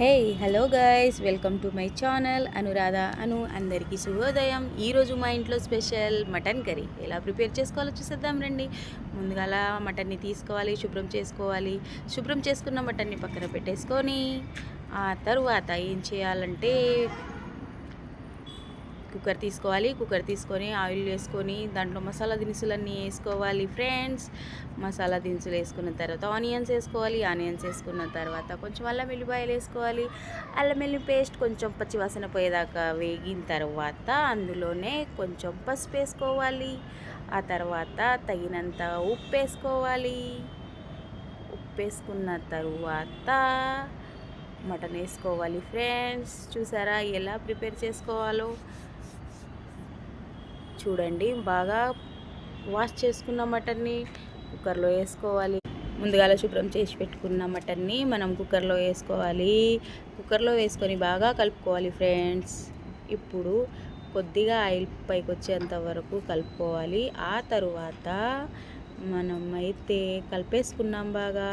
Hey hello guys, welcome to my channel Anuradha Anu. అందరికీ శుభోదయం. ఈరోజు మా ఇంట్లో స్పెషల్ మటన్ కర్రీ ఎలా ప్రిపేర్ చేసుకోవాలో చూసేద్దాం రండి. ముందుగా మటన్ని తీసుకోవాలి, శుభ్రం చేసుకున్న మటన్ని పక్కన పెట్టేసుకొని ఆ తరువాత ఏం చేయాలంటే కుక్కర్ తీసుకొని ఆయిల్ వేసుకొని దాంట్లో మసాలా దినుసులన్నీ వేసుకోవాలి ఫ్రెండ్స్. మసాలా దినుసులు వేసుకున్న తర్వాత ఆనియన్స్ వేసుకున్న తర్వాత కొంచెం అల్లం వెల్లిపాయలు వేసుకోవాలి. అల్లం వెల్లి పేస్ట్ కొంచెం పచ్చివాసన పోయేదాకా వేగిన తర్వాత అందులోనే కొంచెం పసుపు వేసుకోవాలి. ఆ తర్వాత తగినంత ఉప్పు వేసుకోవాలి. ఉప్పు వేసుకున్న తర్వాత మటన్ వేసుకోవాలి ఫ్రెండ్స్. చూసారా ఎలా ప్రిపేర్ చేసుకోవాలో? చూడండి, బాగా వాష్ చేసుకున్న మటన్ని కుక్కర్లో వేసుకోవాలి. ముందుగా శుభ్రం చేసి పెట్టుకున్న మటన్ని మనం కుక్కర్లో వేసుకొని బాగా కలుపుకోవాలి ఫ్రెండ్స్. ఇప్పుడు కొద్దిగా ఆయిల్ పైకి వచ్చేంత వరకు కలుపుకోవాలి. ఆ తరువాత మనం అయితే కలిపేసుకున్నాం. బాగా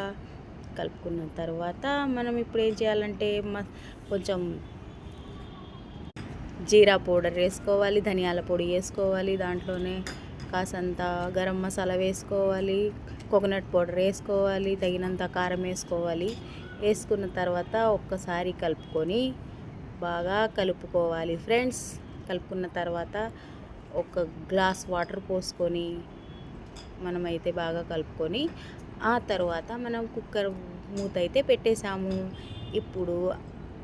కలుపుకున్న తర్వాత మనం ఇప్పుడు ఏం చేయాలంటే కొంచెం జీరా పౌడర్ వేసుకోవాలి, ధనియాల పొడి వేసుకోవాలి, దాంట్లోనే కాసంత గరం మసాలా వేసుకోవాలి, కోకోనట్ పౌడర్ వేసుకోవాలి, తగినంత కారం వేసుకోవాలి. వేసుకున్న తర్వాత ఒక్కసారి కలుపుకొని బాగా కలుపుకోవాలి ఫ్రెండ్స్. కలుపుకున్న తర్వాత ఒక గ్లాస్ వాటర్ పోసుకొని మనమైతే బాగా కలుపుకొని ఆ తర్వాత మనం కుక్కర్ మూత అయితే పెట్టేసాము. ఇప్పుడు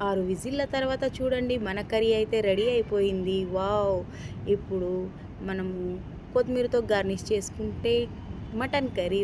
6 విజిల్ల తర్వాత చూడండి, మన కర్రీ అయితే రెడీ అయిపోయింది. వావ్! ఇప్పుడు మనము కొత్తిమీరతో గార్నిష్ చేసుకుంటే మటన్ కర్రీ